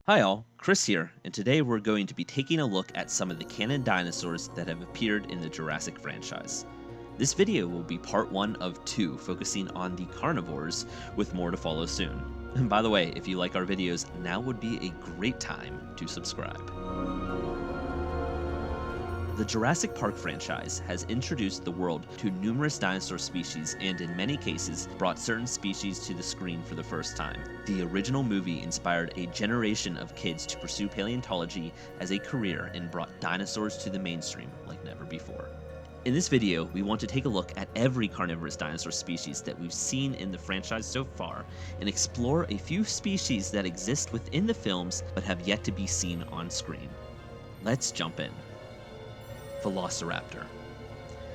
Hi all, Chris here, and today we're going to be taking a look at some of the canon dinosaurs that have appeared in the Jurassic franchise. This video will be part 1 of 2, focusing on the carnivores, with more to follow soon. And by the way, if you like our videos, now would be a great time to subscribe. The Jurassic Park franchise has introduced the world to numerous dinosaur species and in many cases brought certain species to the screen for the first time. The original movie inspired a generation of kids to pursue paleontology as a career and brought dinosaurs to the mainstream like never before. In this video, we want to take a look at every carnivorous dinosaur species that we've seen in the franchise so far and explore a few species that exist within the films but have yet to be seen on screen. Let's jump in. Velociraptor.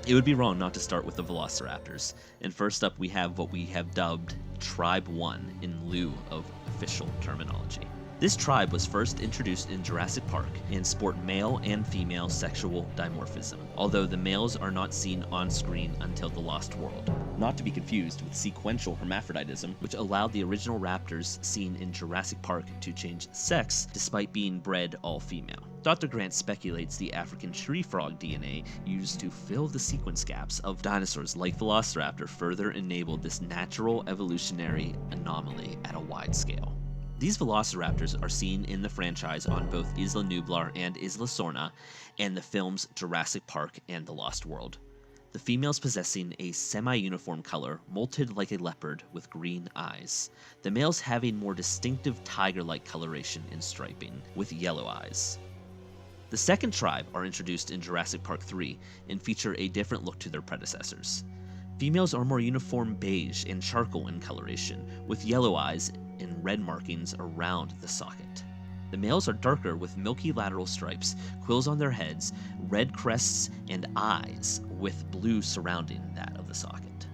It would be wrong not to start with the Velociraptors, and first up we have what we have dubbed Tribe 1 in lieu of official terminology. This tribe was first introduced in Jurassic Park and sport male and female sexual dimorphism, although the males are not seen on screen until The Lost World. Not to be confused with sequential hermaphroditism, which allowed the original raptors seen in Jurassic Park to change sex despite being bred all female. Dr. Grant speculates the African tree frog DNA used to fill the sequence gaps of dinosaurs like Velociraptor further enabled this natural evolutionary anomaly at a wide scale. These velociraptors are seen in the franchise on both Isla Nublar and Isla Sorna, and the films Jurassic Park and The Lost World. The females possessing a semi-uniform color, molted like a leopard with green eyes. The males having more distinctive tiger-like coloration and striping, with yellow eyes. The second tribe are introduced in Jurassic Park 3 and feature a different look to their predecessors. Females are more uniform beige and charcoal in coloration, with yellow eyes and red markings around the socket. The males are darker with milky lateral stripes, quills on their heads, red crests, and eyes with blue surrounding that of the socket.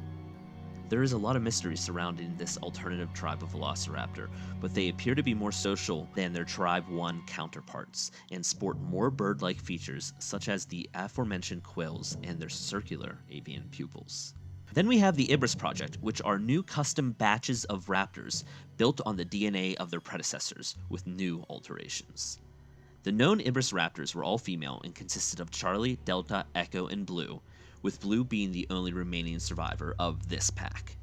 There is a lot of mystery surrounding this alternative tribe of Velociraptor, but they appear to be more social than their Tribe 1 counterparts and sport more bird-like features such as the aforementioned quills and their circular avian pupils. Then we have the Ibris Project, which are new custom batches of raptors built on the DNA of their predecessors with new alterations. The known Ibris raptors were all female and consisted of Charlie, Delta, Echo, and Blue, with Blue being the only remaining survivor of this pack.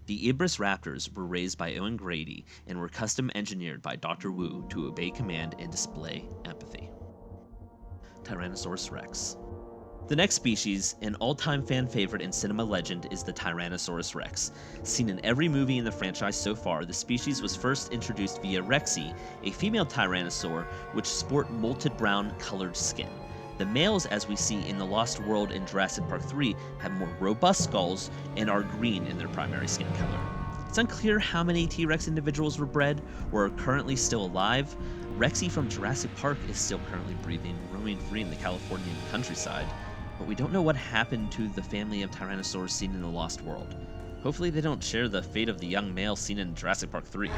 The Ibris raptors were raised by Owen Grady and were custom engineered by Dr. Wu to obey command and display empathy. Tyrannosaurus Rex. The next species, an all-time fan favorite and cinema legend, is the Tyrannosaurus Rex. Seen in every movie in the franchise so far, the species was first introduced via Rexy, a female tyrannosaur which sport molted brown colored skin. The males, as we see in The Lost World and Jurassic Park 3, have more robust skulls and are green in their primary skin color. It's unclear how many T-Rex individuals were bred or are currently still alive. Rexy from Jurassic Park is still currently breathing, roaming free in the Californian countryside. But we don't know what happened to the family of Tyrannosaurs seen in The Lost World. Hopefully they don't share the fate of the young male seen in Jurassic Park 3.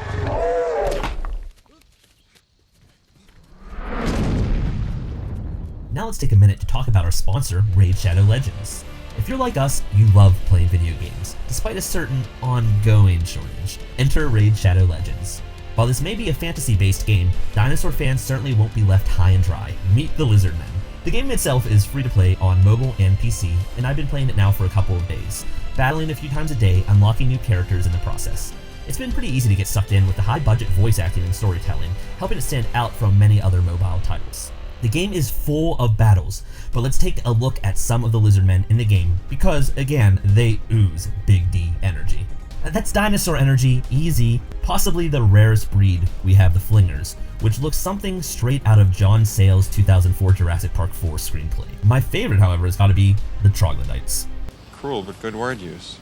Now let's take a minute to talk about our sponsor, Raid Shadow Legends. If you're like us, you love playing video games, despite a certain ongoing shortage. Enter Raid Shadow Legends. While this may be a fantasy-based game, dinosaur fans certainly won't be left high and dry. Meet the Lizardmen. The game itself is free to play on mobile and PC, and I've been playing it now for a couple of days, battling a few times a day, unlocking new characters in the process. It's been pretty easy to get sucked in with the high-budget voice acting and storytelling, helping it stand out from many other mobile titles. The game is full of battles, but let's take a look at some of the Lizardmen in the game, because, again, they ooze Big D energy. That's dinosaur energy, easy. Possibly the rarest breed, we have the Flingers, which looks something straight out of John Sayles' 2004 Jurassic Park 4 screenplay. My favorite, however, has got to be the Troglodytes. Cruel, but good word use.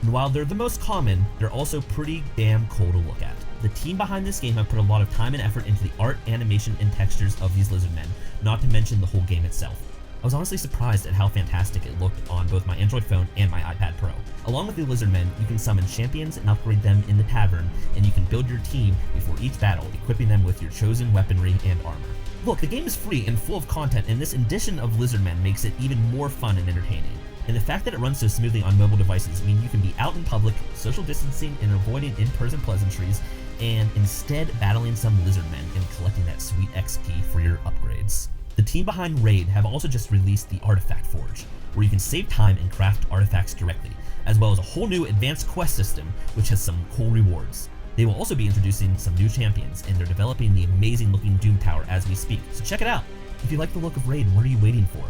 And while they're the most common, they're also pretty damn cool to look at. The team behind this game have put a lot of time and effort into the art, animation, and textures of these Lizardmen, not to mention the whole game itself. I was honestly surprised at how fantastic it looked on both my Android phone and my iPad Pro. Along with the Lizardmen, you can summon champions and upgrade them in the tavern, and you can build your team before each battle, equipping them with your chosen weaponry and armor. Look, the game is free and full of content, and this addition of Lizardmen makes it even more fun and entertaining. And the fact that it runs so smoothly on mobile devices mean you can be out in public, social distancing and avoiding in-person pleasantries, and instead battling some lizardmen and collecting that sweet XP for your upgrades. The team behind Raid have also just released the Artifact Forge, where you can save time and craft artifacts directly, as well as a whole new advanced quest system which has some cool rewards. They will also be introducing some new champions, and they're developing the amazing looking Doom Tower as we speak, so check it out! If you like the look of Raid, what are you waiting for?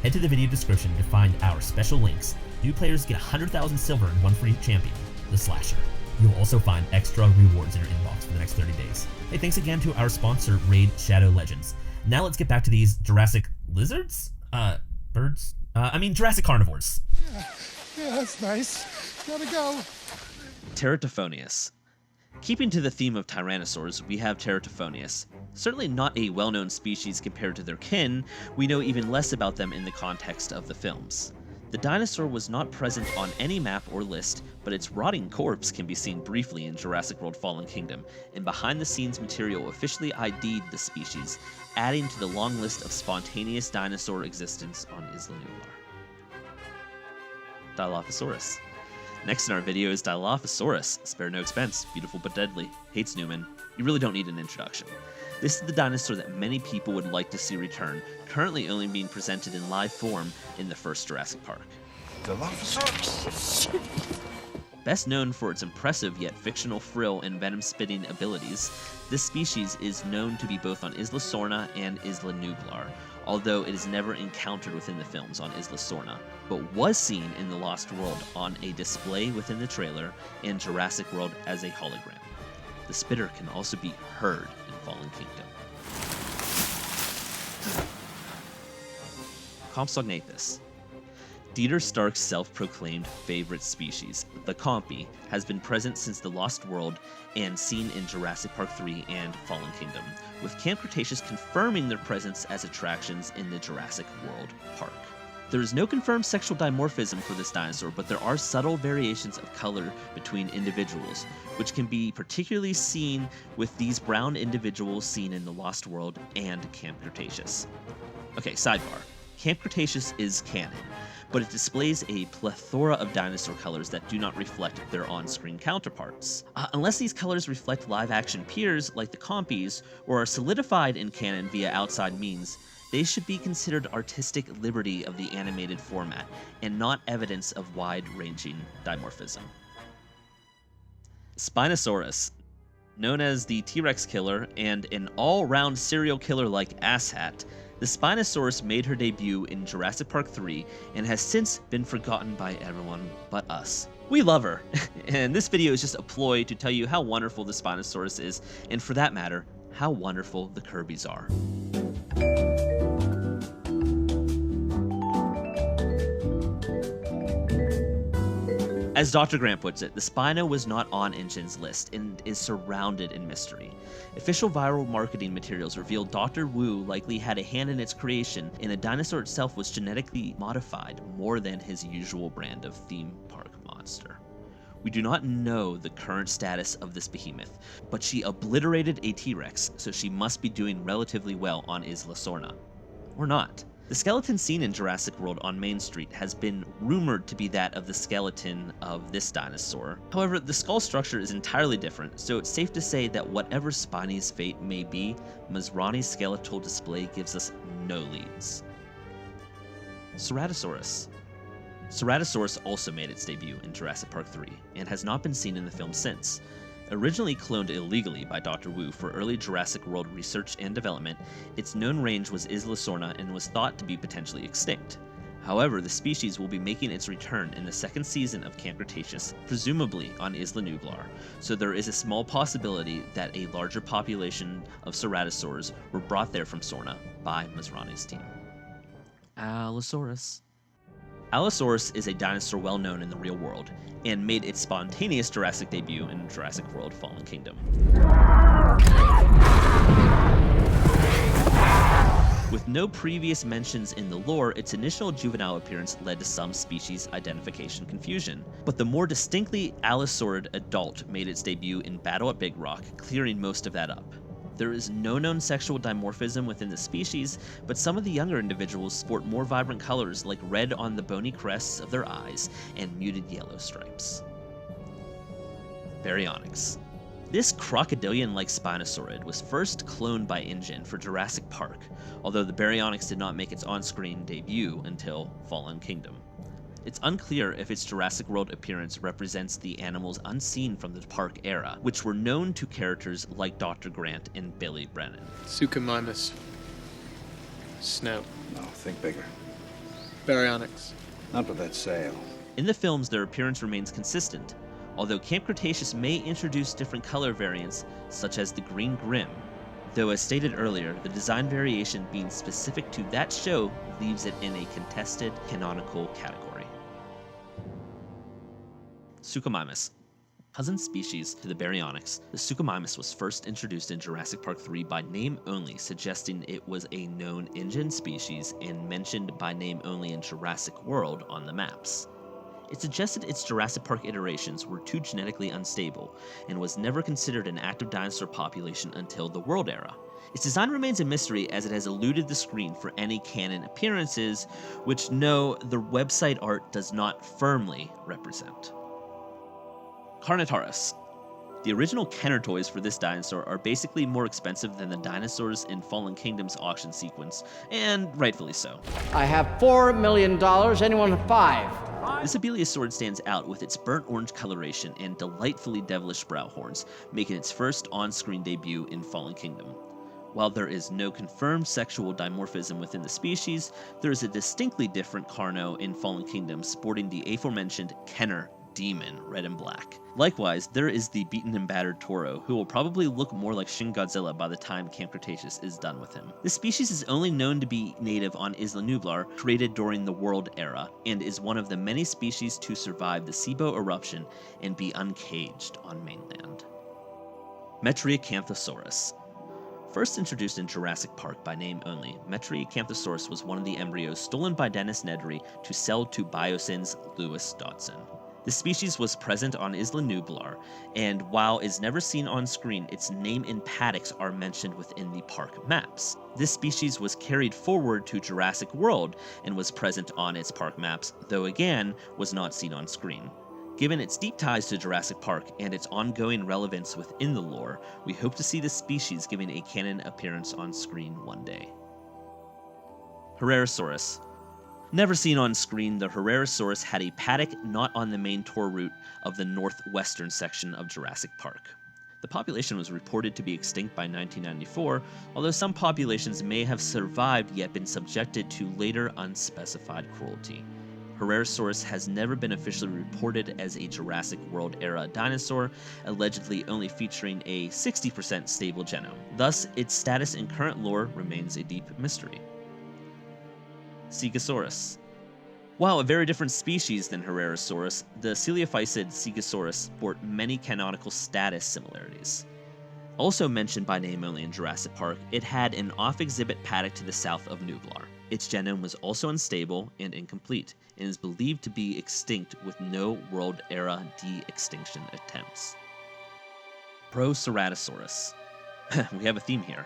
Head to the video description to find our special links. New players get 100,000 silver and one for each champion, the Slasher. You'll also find extra rewards in your inbox for the next 30 days. Hey, thanks again to our sponsor, Raid Shadow Legends. Now let's get back to these Jurassic lizards? Birds? Jurassic carnivores. Yeah, that's nice. Gotta go. Teratophoneus. Keeping to the theme of Tyrannosaurs, we have Teratophoneus. Certainly not a well-known species compared to their kin, we know even less about them in the context of the films. The dinosaur was not present on any map or list, but its rotting corpse can be seen briefly in Jurassic World Fallen Kingdom, and behind-the-scenes material officially ID'd the species, adding to the long list of spontaneous dinosaur existence on Isla Nublar. Dilophosaurus. Next in our video is Dilophosaurus. Spare no expense, beautiful but deadly, hates Newman. You really don't need an introduction. This is the dinosaur that many people would like to see return, currently only being presented in live form in the first Jurassic Park. Dilophosaurus. Best known for its impressive yet fictional frill and venom-spitting abilities, this species is known to be both on Isla Sorna and Isla Nublar, although it is never encountered within the films on Isla Sorna, but was seen in The Lost World on a display within the trailer and Jurassic World as a hologram. The spitter can also be heard in Fallen Kingdom. Compsognathus. Dieter Stark's self-proclaimed favorite species, the Compy, has been present since The Lost World and seen in Jurassic Park 3 and Fallen Kingdom, with Camp Cretaceous confirming their presence as attractions in the Jurassic World Park. There is no confirmed sexual dimorphism for this dinosaur, but there are subtle variations of color between individuals, which can be particularly seen with these brown individuals seen in The Lost World and Camp Cretaceous. Okay, sidebar. Camp Cretaceous is canon, but it displays a plethora of dinosaur colors that do not reflect their on-screen counterparts. Unless these colors reflect live-action peers like the Compies, or are solidified in canon via outside means, they should be considered artistic liberty of the animated format, and not evidence of wide-ranging dimorphism. Spinosaurus. Known as the T-Rex killer and an all-round serial killer like asshat, the Spinosaurus made her debut in Jurassic Park 3 and has since been forgotten by everyone but us. We love her, and this video is just a ploy to tell you how wonderful the Spinosaurus is, and for that matter, how wonderful the Kirby's are. As Dr. Grant puts it, the Spino was not on InGen's list and is surrounded in mystery. Official viral marketing materials reveal Dr. Wu likely had a hand in its creation, and the dinosaur itself was genetically modified more than his usual brand of theme park monster. We do not know the current status of this behemoth, but she obliterated a T-Rex, so she must be doing relatively well on Isla Sorna. Or not. The skeleton seen in Jurassic World on Main Street has been rumored to be that of the skeleton of this dinosaur. However, the skull structure is entirely different, so it's safe to say that whatever Spiny's fate may be, Masrani's skeletal display gives us no leads. Ceratosaurus. Ceratosaurus also made its debut in Jurassic Park 3, and has not been seen in the film since. Originally cloned illegally by Dr. Wu for early Jurassic World research and development, its known range was Isla Sorna and was thought to be potentially extinct. However, the species will be making its return in the second season of Camp Cretaceous, presumably on Isla Nublar, so there is a small possibility that a larger population of ceratosaurs were brought there from Sorna by Masrani's team. Allosaurus. Allosaurus is a dinosaur well known in the real world, and made its spontaneous Jurassic debut in Jurassic World Fallen Kingdom. With no previous mentions in the lore, its initial juvenile appearance led to some species identification confusion, but the more distinctly allosaurid adult made its debut in Battle at Big Rock, clearing most of that up. There is no known sexual dimorphism within the species, but some of the younger individuals sport more vibrant colors like red on the bony crests of their eyes and muted yellow stripes. Baryonyx. This crocodilian-like Spinosaurid was first cloned by InGen for Jurassic Park, although the Baryonyx did not make its on-screen debut until Fallen Kingdom. It's unclear if its Jurassic World appearance represents the animals unseen from the park era, which were known to characters like Dr. Grant and Billy Brennan. Suchomimus. Snow. No, think bigger. Baryonyx. Not with that sail. In the films, their appearance remains consistent, although Camp Cretaceous may introduce different color variants, such as the Green Grim, though as stated earlier, the design variation being specific to that show leaves it in a contested canonical category. Suchomimus. Cousin species to the Baryonyx, the Suchomimus was first introduced in Jurassic Park 3 by name only, suggesting it was a known InGen species and mentioned by name only in Jurassic World on the maps. It suggested its Jurassic Park iterations were too genetically unstable and was never considered an active dinosaur population until the World era. Its design remains a mystery as it has eluded the screen for any canon appearances, which no, the website art does not firmly represent. Carnotaurus. The original Kenner toys for this dinosaur are basically more expensive than the dinosaurs in Fallen Kingdom's auction sequence, and rightfully so. I have $4 million, anyone 5? This Abeliosaurid stands out with its burnt orange coloration and delightfully devilish brow horns, making its first on-screen debut in Fallen Kingdom. While there is no confirmed sexual dimorphism within the species, there is a distinctly different Carno in Fallen Kingdom sporting the aforementioned Kenner demon, red and black. Likewise, there is the beaten and battered Toro, who will probably look more like Shin Godzilla by the time Camp Cretaceous is done with him. This species is only known to be native on Isla Nublar, created during the World Era, and is one of the many species to survive the SIBO eruption and be uncaged on mainland. Metriacanthosaurus. First introduced in Jurassic Park by name only, Metriacanthosaurus was one of the embryos stolen by Dennis Nedry to sell to Biosyn's Lewis Dodson. The species was present on Isla Nublar, and while is never seen on screen, its name and paddocks are mentioned within the park maps. This species was carried forward to Jurassic World and was present on its park maps, though again was not seen on screen. Given its deep ties to Jurassic Park and its ongoing relevance within the lore, we hope to see this species giving a canon appearance on screen one day. Herrerasaurus. Never seen on screen, the Herrerasaurus had a paddock not on the main tour route of the northwestern section of Jurassic Park. The population was reported to be extinct by 1994, although some populations may have survived yet been subjected to later unspecified cruelty. Herrerasaurus has never been officially reported as a Jurassic World era dinosaur, allegedly only featuring a 60% stable genome. Thus, its status in current lore remains a deep mystery. Segisaurus. While a very different species than Herrerasaurus, the coelophysid Segisaurus sport many canonical status similarities. Also mentioned by name only in Jurassic Park, it had an off-exhibit paddock to the south of Nublar. Its genome was also unstable and incomplete, and is believed to be extinct with no World-era de-extinction attempts. Proceratosaurus. We have a theme here.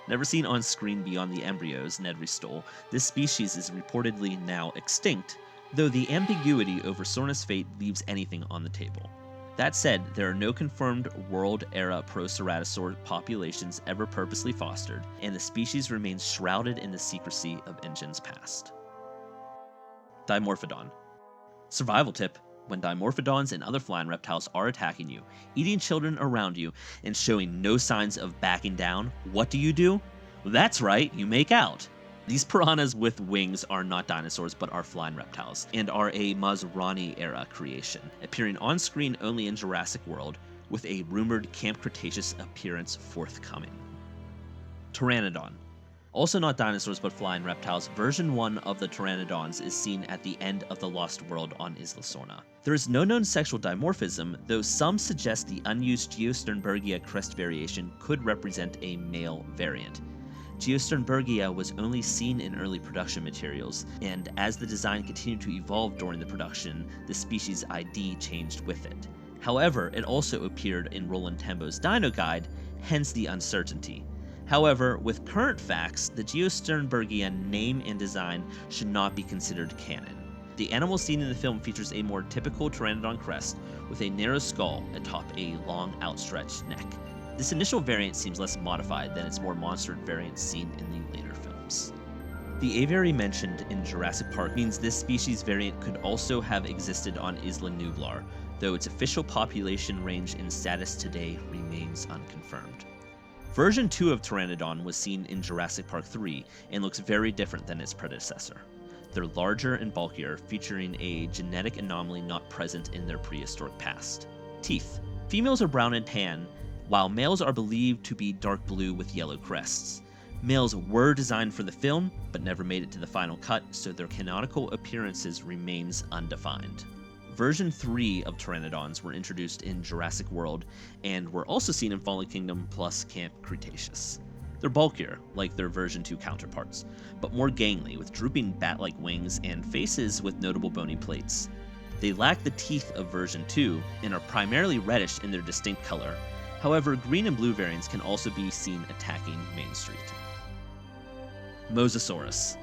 Never seen on screen beyond the embryos Nedry stole, this species is reportedly now extinct, though the ambiguity over Sorna's fate leaves anything on the table. That said, there are no confirmed World-era Proceratosaur populations ever purposely fostered, and the species remains shrouded in the secrecy of InGen's past. Dimorphodon. Survival tip: when Dimorphodons and other flying reptiles are attacking you, eating children around you, and showing no signs of backing down, what do? Well, that's right, you make out. These piranhas with wings are not dinosaurs but are flying reptiles, and are a Masrani-era creation, appearing on screen only in Jurassic World, with a rumored Camp Cretaceous appearance forthcoming. Pteranodon. Also not dinosaurs but flying reptiles, version 1 of the Pteranodons is seen at the end of the Lost World on Isla Sorna. There is no known sexual dimorphism, though some suggest the unused Geosternbergia crest variation could represent a male variant. Geosternbergia was only seen in early production materials, and as the design continued to evolve during the production, the species ID changed with it. However, it also appeared in Roland Tembo's Dino Guide, hence the uncertainty. However, with current facts, the Geosternbergia name and design should not be considered canon. The animal seen in the film features a more typical Pteranodon crest with a narrow skull atop a long outstretched neck. This initial variant seems less modified than its more monstered variants seen in the later films. The aviary mentioned in Jurassic Park means this species variant could also have existed on Isla Nublar, though its official population range and status today remains unconfirmed. Version 2 of Pteranodon was seen in Jurassic Park 3 and looks very different than its predecessor. They're larger and bulkier, featuring a genetic anomaly not present in their prehistoric past. Teeth. Females are brown and tan, while males are believed to be dark blue with yellow crests. Males were designed for the film, but never made it to the final cut, so their canonical appearances remains undefined. Version 3 of Pteranodons were introduced in Jurassic World, and were also seen in Fallen Kingdom plus Camp Cretaceous. They're bulkier, like their version 2 counterparts, but more gangly, with drooping bat-like wings and faces with notable bony plates. They lack the teeth of version 2, and are primarily reddish in their distinct color. However, green and blue variants can also be seen attacking Main Street. Mosasaurus.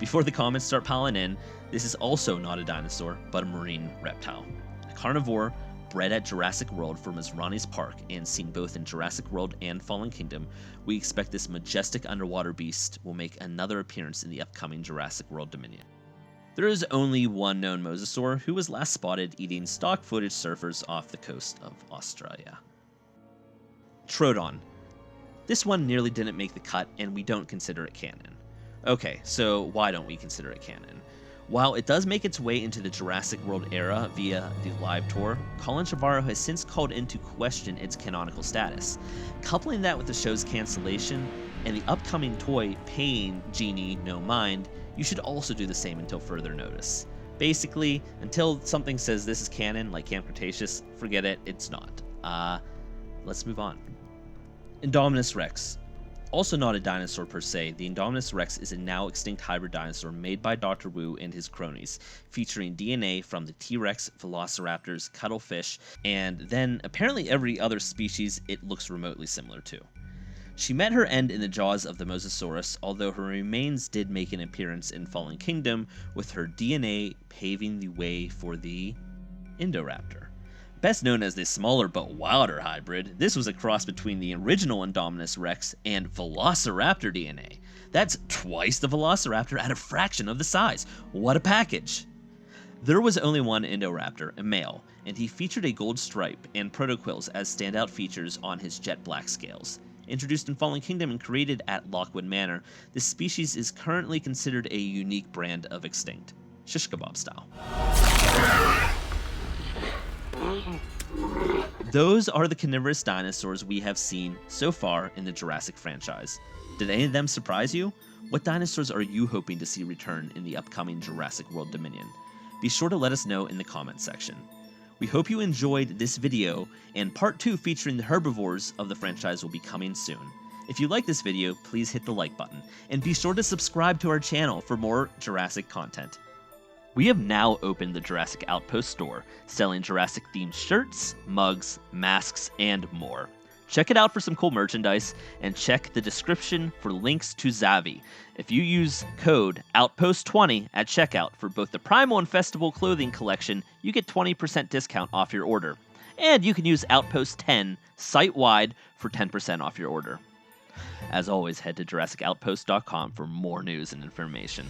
Before the comments start piling in, this is also not a dinosaur, but a marine reptile. A carnivore bred at Jurassic World from Masrani's Park and seen both in Jurassic World and Fallen Kingdom, we expect this majestic underwater beast will make another appearance in the upcoming Jurassic World Dominion. There is only one known mosasaur, who was last spotted eating stock footage surfers off the coast of Australia. Troodon. This one nearly didn't make the cut, and we don't consider it canon. Okay, so why don't we consider it canon? While it does make its way into the Jurassic World era via the live tour, Colin Trevorrow has since called into question its canonical status. Coupling that with the show's cancellation and the upcoming toy Paying Genie No Mind, you should also do the same until further notice. Basically, until something says this is canon, like Camp Cretaceous, forget it, it's not. Let's move on. Indominus Rex. Also not a dinosaur per se, the Indominus Rex is a now extinct hybrid dinosaur made by Dr. Wu and his cronies, featuring DNA from the T-Rex, Velociraptors, cuttlefish, and then apparently every other species it looks remotely similar to. She met her end in the jaws of the Mosasaurus, although her remains did make an appearance in Fallen Kingdom, with her DNA paving the way for the Indoraptor. Best known as the smaller but wilder hybrid, this was a cross between the original Indominus Rex and Velociraptor DNA. That's twice the Velociraptor at a fraction of the size. What a package! There was only one Indoraptor, a male, and he featured a gold stripe and protoquills as standout features on his jet black scales. Introduced in Fallen Kingdom and created at Lockwood Manor, this species is currently considered a unique brand of extinct, shish kebab style. Those are the carnivorous dinosaurs we have seen so far in the Jurassic franchise. Did any of them surprise you? What dinosaurs are you hoping to see return in the upcoming Jurassic World Dominion? Be sure to let us know in the comments section. We hope you enjoyed this video, and part 2 featuring the herbivores of the franchise will be coming soon. If you like this video, please hit the like button, and be sure to subscribe to our channel for more Jurassic content. We have now opened the Jurassic Outpost store, selling Jurassic-themed shirts, mugs, masks, and more. Check it out for some cool merchandise, and check the description for links to Zavi. If you use code OUTPOST20 at checkout for both the Primal and Festival clothing collection, you get 20% discount off your order. And you can use Outpost10 site-wide for 10% off your order. As always, head to JurassicOutpost.com for more news and information.